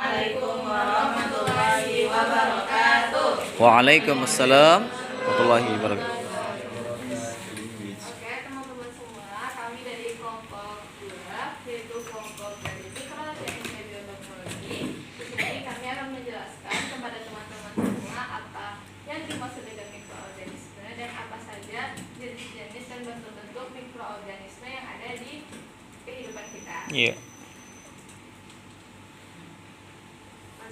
Assalamualaikum warahmatullahi wabarakatuh. Waalaikumsalam warahmatullahi wabarakatuh. Oke, teman-teman semua, kami dari kelompok 2, yaitu kelompok dari Mikro dan Bioteknologi. Di sini kami akan menjelaskan kepada teman-teman semua apa yang dimaksud dengan mikroorganisme dan apa saja jenis-jenis dan bentuk-bentuk mikroorganisme yang ada di kehidupan kita. Iya.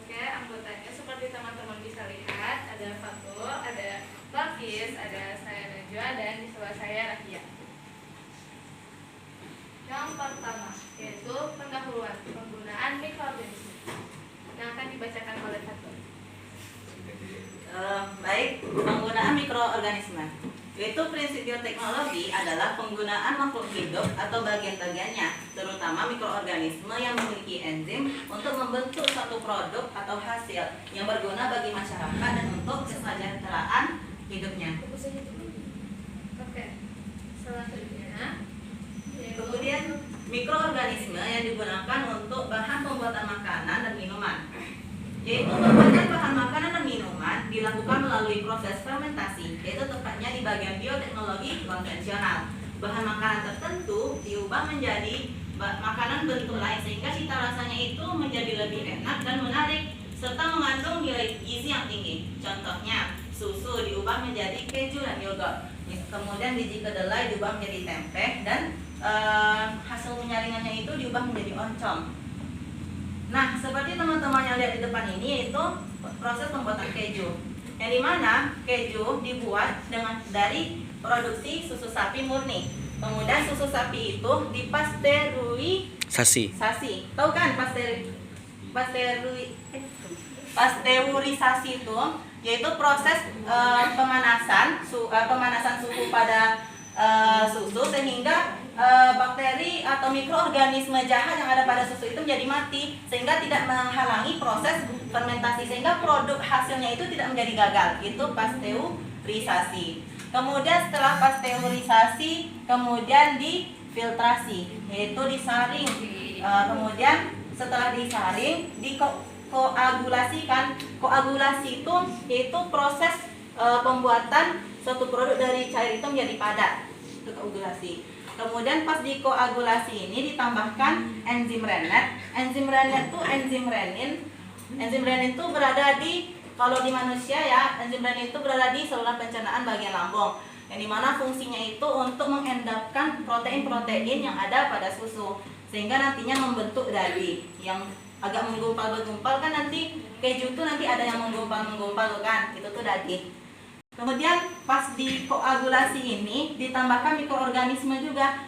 Oke, anggotanya seperti teman-teman bisa lihat, ada Fatul, ada Bakis, ada saya Najwa, dan di sebelah saya Rahia. Yang pertama yaitu pendahuluan penggunaan mikroorganisme yang akan dibacakan oleh Fatul. Baik, penggunaan mikroorganisme. Yaitu prinsip bioteknologi adalah penggunaan makhluk hidup atau bagian-bagiannya, terutama mikroorganisme yang memiliki enzim untuk membentuk suatu produk atau hasil yang berguna bagi masyarakat dan untuk kesejahteraan hidupnya. Oke, selanjutnya Kemudian mikroorganisme yang digunakan untuk bahan pembuatan makanan dan minuman. Yaitu pembuatan bahan makanan dan minuman dilakukan melalui proses fermentasi, yaitu tepatnya di bagian bioteknologi konvensional. Bahan makanan tertentu diubah menjadi makanan bentuk lain sehingga cita rasanya itu menjadi lebih enak dan menarik serta mengandung nilai gizi yang tinggi. Contohnya, susu diubah menjadi keju dan yogurt. Kemudian biji kedelai diubah menjadi tempe dan hasil penyaringannya itu diubah menjadi oncom. Nah, seperti teman-teman yang lihat di depan ini yaitu proses pembuatan keju. Yang dimana keju dibuat dari produksi susu sapi murni. Kemudian susu sapi itu Sasi. Tahu kan pasteurisasi itu yaitu proses pemanasan suhu pada susu sehingga bakteri atau mikroorganisme jahat yang ada pada susu itu menjadi mati sehingga tidak menghalangi proses fermentasi sehingga produk hasilnya itu tidak menjadi gagal. Itu pasteurisasi. Kemudian setelah pasteurisasi kemudian difiltrasi yaitu disaring. Kemudian setelah disaring dikoagulasikan. Koagulasi itu yaitu proses pembuatan suatu produk dari cair itu menjadi padat. Itu koagulasi. Kemudian pas dikoagulasi ini ditambahkan enzim rennet. Enzim rennet itu enzim renin. Enzim renin itu berada di, kalau di manusia ya, enzim renin itu berada di saluran pencernaan bagian lambung. Yang dimana fungsinya itu untuk mengendapkan protein-protein yang ada pada susu sehingga nantinya membentuk daging yang agak menggumpal-gumpal kan nanti keju itu nanti ada yang menggumpal-menggumpal kan, itu tuh daging. Kemudian pas dikoagulasi ini ditambahkan mikroorganisme juga.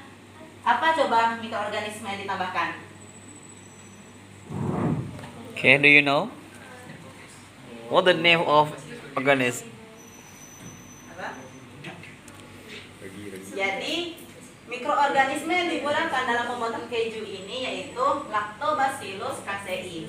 Apa coba mikroorganisme yang ditambahkan? Okay, do you know what the name of organism? Apa? Jadi mikroorganisme yang digunakan dalam pembuatan keju ini yaitu Lactobacillus casei.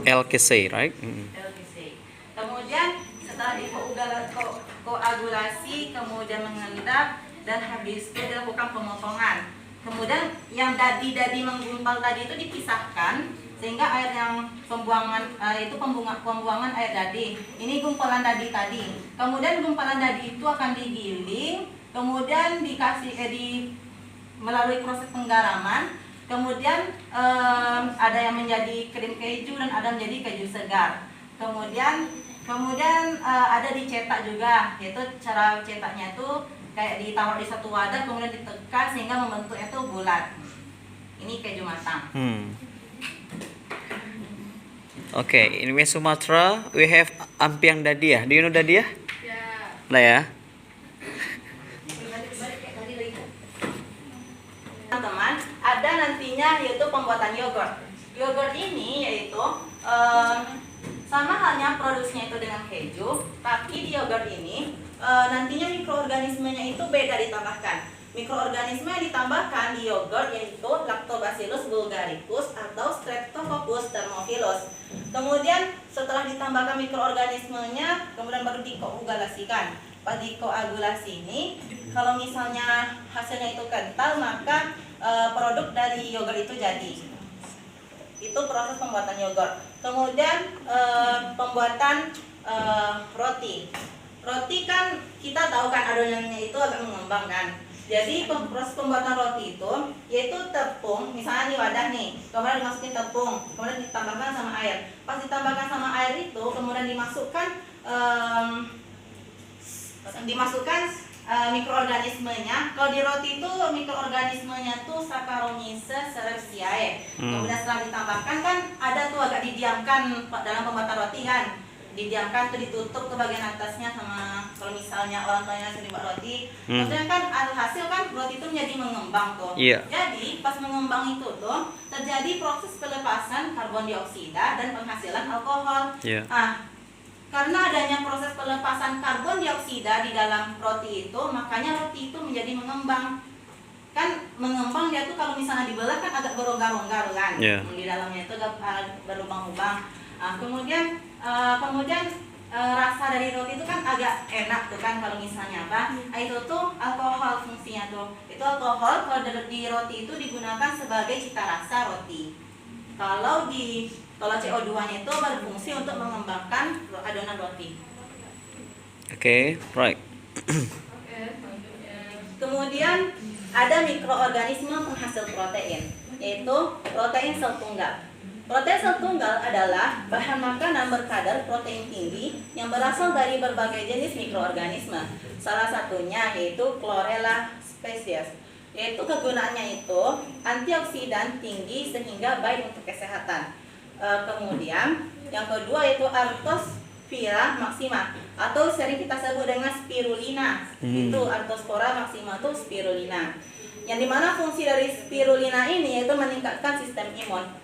LKC, right? LKC. Kemudian setelah dikoagulasi kemudian mengendap dan habis itu dilakukan pemotongan. Kemudian yang dadi menggumpal tadi itu dipisahkan sehingga air yang pembuangan itu pembuangan air dadi. Ini gumpalan dadi tadi. Kemudian gumpalan dadi itu akan digiling, kemudian melalui proses penggaraman. Kemudian ada yang menjadi krim keju dan ada menjadi keju segar. Kemudian ada dicetak juga, yaitu cara cetaknya itu kayak ditaruh di satu wadah kemudian ditekan sehingga membentuknya itu bulat. Ini keju matang. Okay, in West Sumatra we have Ampiang Dadiah. Do you know Dadiah? Ya, Lah ya. Teman-teman, ada nantinya yaitu pembuatan yogurt. Yogurt ini yaitu sama halnya produksinya itu dengan keju, tapi di yogurt ini nantinya mikroorganismenya itu beda ditambahkan. Mikroorganisme yang ditambahkan di yogurt yaitu Lactobacillus bulgaricus atau Streptococcus thermophilus. Kemudian setelah ditambahkan mikroorganismenya, kemudian baru dikoagulasikan. Pas dikoagulasi ini, kalau misalnya hasilnya itu kental, maka produk dari yogurt itu jadi. Itu proses pembuatan yogurt. Kemudian pembuatan roti. Roti kan kita tahu kan adonannya itu agak mengembang kan. Jadi proses pembuatan roti itu yaitu tepung, misalnya di wadah nih, kemudian dimasukin tepung, kemudian ditambahkan sama air. Pas ditambahkan sama air itu kemudian dimasukkan mikroorganismenya. Kalau di roti itu mikroorganismenya tuh Saccharomyces cerevisiae. Kemudian setelah ditambahkan kan ada tuh agak didiamkan dalam pembuatan roti kan. Didiamkan tuh ditutup ke bagian atasnya sama kalau misalnya orang tuanya sering buat roti. Maksudnya kan alhasil kan roti itu menjadi mengembang tuh. Jadi pas mengembang itu tuh terjadi proses pelepasan karbon dioksida dan penghasilan alkohol. Nah, karena adanya proses pelepasan karbon dioksida di dalam roti itu, makanya roti itu menjadi mengembang. Kan mengembang dia tuh kalau misalnya dibelah kan agak beronggar-onggar kan. Di dalamnya itu agak berlubang-lubang. Nah, kemudian rasa dari roti itu kan agak enak tuh kan kalau misalnya apa? Itu tuh alkohol fungsinya tuh. Itu alkohol kalau di roti itu digunakan sebagai cita rasa roti. Kalau CO2-nya itu berfungsi untuk mengembangkan adonan roti. Right. Kemudian ada mikroorganisme penghasil protein, yaitu protein sel tunggal. Protein sel tunggal adalah bahan makanan berkadar protein tinggi yang berasal dari berbagai jenis mikroorganisme. Salah satunya yaitu Chlorella species. Yaitu kegunaannya itu antioksidan tinggi sehingga baik untuk kesehatan. Kemudian yang kedua yaitu Artospira maxima atau sering kita sebut dengan spirulina. Itu Artospora maxima itu spirulina. Yang dimana fungsi dari spirulina ini yaitu meningkatkan sistem imun.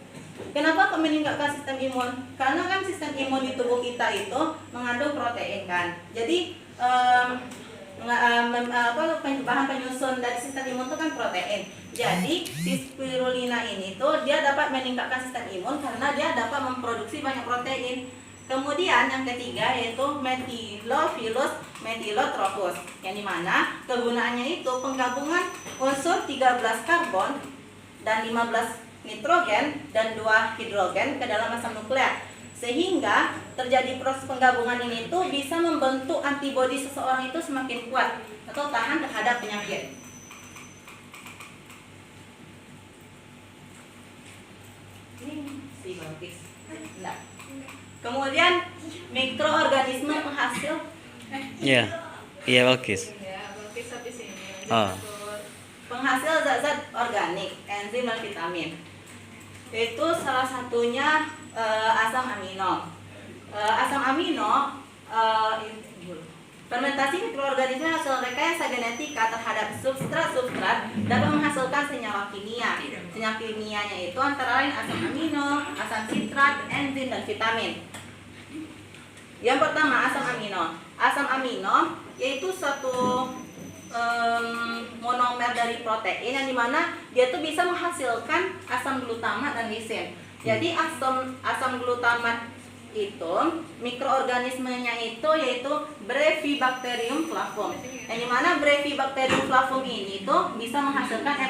Kenapa meningkatkan sistem imun? Karena kan sistem imun di tubuh kita itu mengandung protein kan. Jadi bahan penyusun dari sistem imun itu kan protein. Jadi si spirulina ini tuh dia dapat meningkatkan sistem imun karena dia dapat memproduksi banyak protein. Kemudian yang ketiga yaitu Methylophilus methylotrophus, yang dimana kegunaannya itu penggabungan unsur 13 karbon dan 15 nitrogen dan 2 hidrogen ke dalam asam nukleat, sehingga terjadi proses penggabungan ini tuh bisa membentuk antibodi seseorang itu semakin kuat atau tahan terhadap penyakit. Ini si bagus. Nah. Kemudian mikroorganisme penghasil bagus. Habis ini. Penghasil zat-zat organik, enzim dan vitamin. Itu salah satunya asam amino. Asam amino fermentasi mikroorganisme hasil rekayasa genetika terhadap substrat dapat menghasilkan senyawa kimia. Senyawa kimianya itu antara lain asam amino, asam sitrat, enzim dan vitamin. Yang pertama asam amino. Asam amino yaitu suatu monomer dari protein yang dimana dia tuh bisa menghasilkan asam glutamat dan lisin. Jadi asam glutamat itu mikroorganismenya itu yaitu Brevibacterium flavum. Yang dimana Brevibacterium flavum ini tuh bisa menghasilkan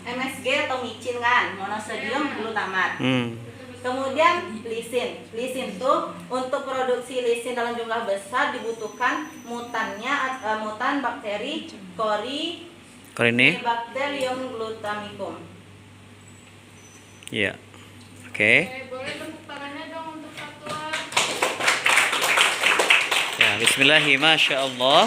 MSG atau micin kan, monosodium glutamat. Kemudian lisin tuh untuk produksi lisin dalam jumlah besar dibutuhkan mutan bakteri Corynebacterium glutamicum. Boleh tepuk tangannya dong untuk satuan. Bismillahirrahmanirrahim. Masya Allah.